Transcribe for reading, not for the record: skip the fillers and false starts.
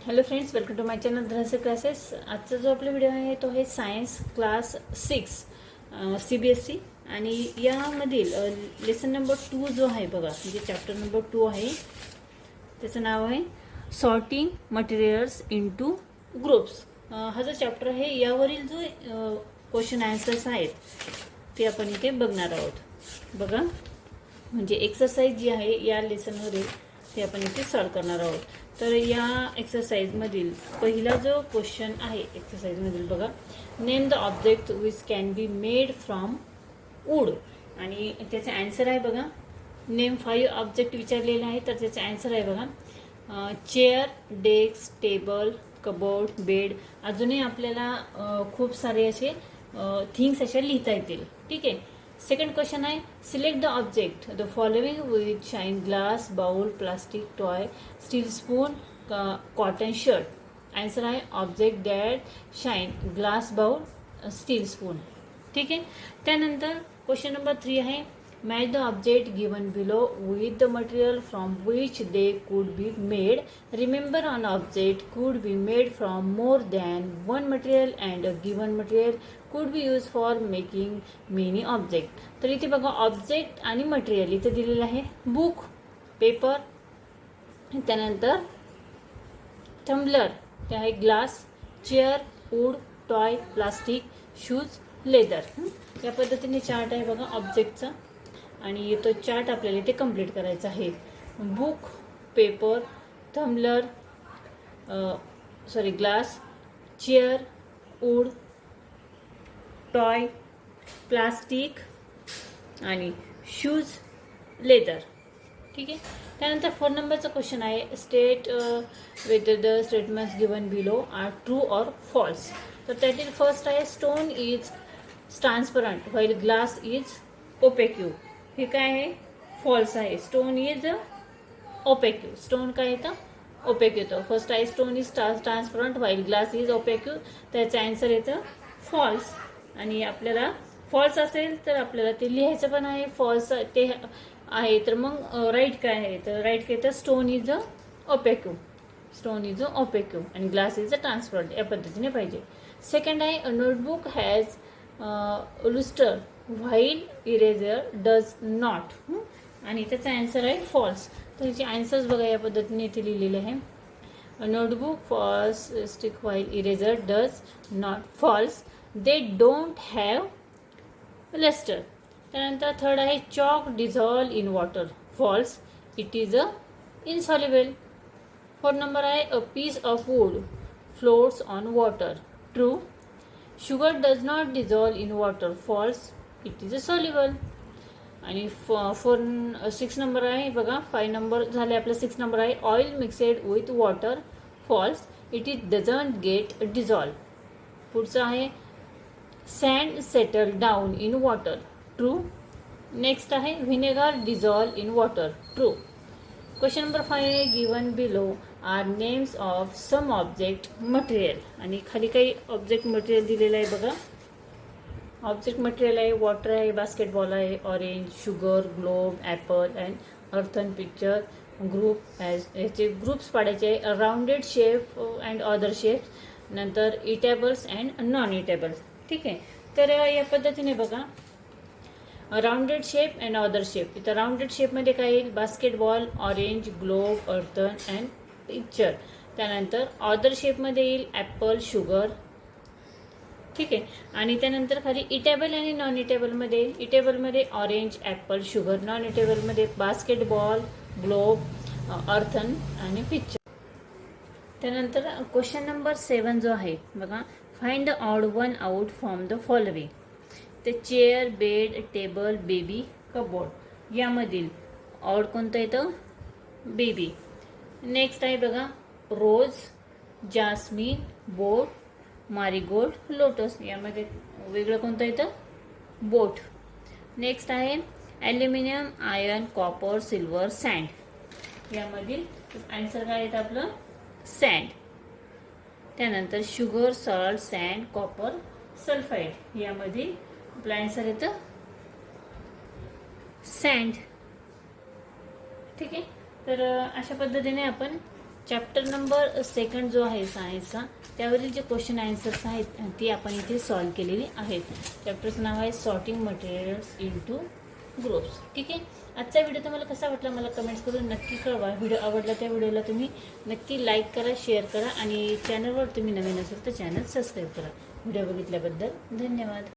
Hello friends, welcome to my channel Dhanashree classes. आजचा जो आपला व्हिडिओ आहे तो आहे सायन्स क्लास 6 CBSE आणि यामधील लेसन नंबर 2 जो आहे बघा, म्हणजे चॅप्टर नंबर 2 आहे, त्याचं नाव आहे सॉर्टिंग मटेरियल्स इनटू ग्रुप्स. हा जो चॅप्टर आहे यावरील जो क्वेश्चन आन्सर्स आहेत ते आपण इथे बघणार आहोत. बघा, म्हणजे एक्सरसाइज जी आहे या लेसनमध्ये ते आपण इथे सॉल्व करणार आहोत. तर या एक्सरसाइजमधील पहिला जो क्वेश्चन आहे एक्सरसाइजमधील बघा, name the object which can be made from wood, आणि त्याचे आन्सर आहे बघा. नेम 5 ऑब्जेक्ट विचारलेले आहे, तर त्याचे आन्सर आहे बघा chair, desk, table, cupboard, bed. अजूनही आपल्याला खूप सारे असे थिंग्स अशा लिहिता येतील. ठीक आहे. सेकंड क्वेश्चन आहे select the object the following with shine glass, bowl, plastic, toy, steel spoon, cotton shirt. Answer आहे object that shine, glass, bowl, steel spoon. ठीक आहे. त्यानंतर क्वेश्चन नंबर 3 आहे match the object given below with the material from which they could be made. Remember on object could be made from more than one material and a given material could be use for making many object. तर इथे बघा object आणि material इथे दिलेलं आहे book, paper, त्यानंतर tumbler, ते आहे glass, chair, wood, toy, plastic, shoes, leather. या पद्धतीने चार्ट आहे बघा ऑब्जेक्टचा, आणि तो चार्ट आपल्याला इथे कंप्लीट करायचा आहे. Book, paper, tumbler, glass, chair, wood, toy, plastic आणि शूज, लेदर. ठीक आहे. त्यानंतर 4 नंबरचा क्वेश्चन आहे state whether the statements given below are true or false. तर त्यातील फर्स्ट आहे stone is transparent while glass is opaque. हे काय आहे? फॉल्स आहे. Stone is ओपेक्यू. स्टोन काय येतं? ओपेक्यू येतं. फर्स्ट आहे stone is transparent while glass is opaque. त्याचं आन्सर येतं फॉल्स. आणि आपल्याला फॉल्स असेल तर आपल्याला ते लिहायचं पण आहे. फॉल्स ते आहे तर मग राईट काय आहे? तर राईट काय तर stone is a opaque. Stone is a opaque आणि ग्लास इज अ ट्रान्सपरंट, या पद्धतीने पाहिजे. सेकंड आहे a notebook has लुस्टर while eraser does not. आणि त्याचा आन्सर आहे फॉल्स. तर याचे आन्सर्स बघा या पद्धतीने इथे लिहिलेले आहे. Notebook false stick while eraser does not. False. They don't have lustre. त्यानंतर थर्ड आहे chalk dissolve in water. False. It is a insoluble. 4 number आहे a piece of wood floats on water. True. Sugar does not dissolve in water. False. It is a soluble. आणि 6 number आहे बघा. 5 number झाले आपलं. 6 number आहे oil mixed with water. False. It is doesn't get dissolve. पुढचं आहे sand settle down in water. True. Next आहे vinegar dissolve in water. True. Question number 5 आहे given below are names of some object material. आणि खाली काही object material दिलेलं आहे बघा. ऑब्जेक्ट मटेरियल आहे वॉटर आहे, बास्केटबॉल आहे, orange, sugar, globe, apple and earthen picture. Group याचे ग्रुप्स पाडायचे आहे. Rounded shape and other shapes. नंतर इटेबल्स अँड नॉन इटेबल्स. ठीक आहे. तर या पद्धतीने बघा rounded shape and other shape. इथं राउंडेड शेपमध्ये काय येईल? Basketball, orange, globe, earthen and picture. त्यानंतर अदर शेपमध्ये येईल ॲपल, शुगर. ठीक आहे. आणि त्यानंतर खाली इटेबल आणि नॉन इटेबलमध्ये, इटेबलमध्ये ऑरेंज, ॲपल, शुगर. नॉन इटेबलमध्ये बास्केटबॉल, ग्लोब, अर्थन आणि पिक्चर. त्यानंतर क्वेश्चन नंबर 7 जो आहे बघा find the odd one out from the following. ते chair, bed, table, baby, cupboard. यामधील ऑड कोणतं येतं? बेबी. नेक्स्ट आहे बघा rose, jasmine, boat, marigold, lotus. यामध्ये वेगळं कोणतं येतं? बोट. नेक्स्ट आहे aluminium, iron, copper, silver, sand. यामधील आन्सर काय येतं आपलं? सँड. त्यानंतर sugar, salt, sand, copper, sulphide. यामध्ये आपलं आन्सर येतं सँड. ठीक आहे. तर अशा पद्धतीने आपण चॅप्टर नंबर 2 जो आहे सायन्सचा, त्यावरील जे क्वेश्चन आन्सर्स आहेत ते आपण इथे सॉल्व केलेली आहेत. चॅप्टरचं नाव आहे सॉर्टिंग मटेरियल्स इनटू ग्रुप्स. ठीक आहे. आजचा व्हिडिओ तुम्हाला कसा वाटला मला कमेंट्स करून नक्की कळवा. व्हिडिओ आवडला त्या व्हिडिओला तुम्ही नक्की लाईक करा, शेअर करा आणि चॅनलवर तुम्ही नवीन असेल तर चॅनल सबस्क्राईब करा. व्हिडिओ बघितल्याबद्दल धन्यवाद.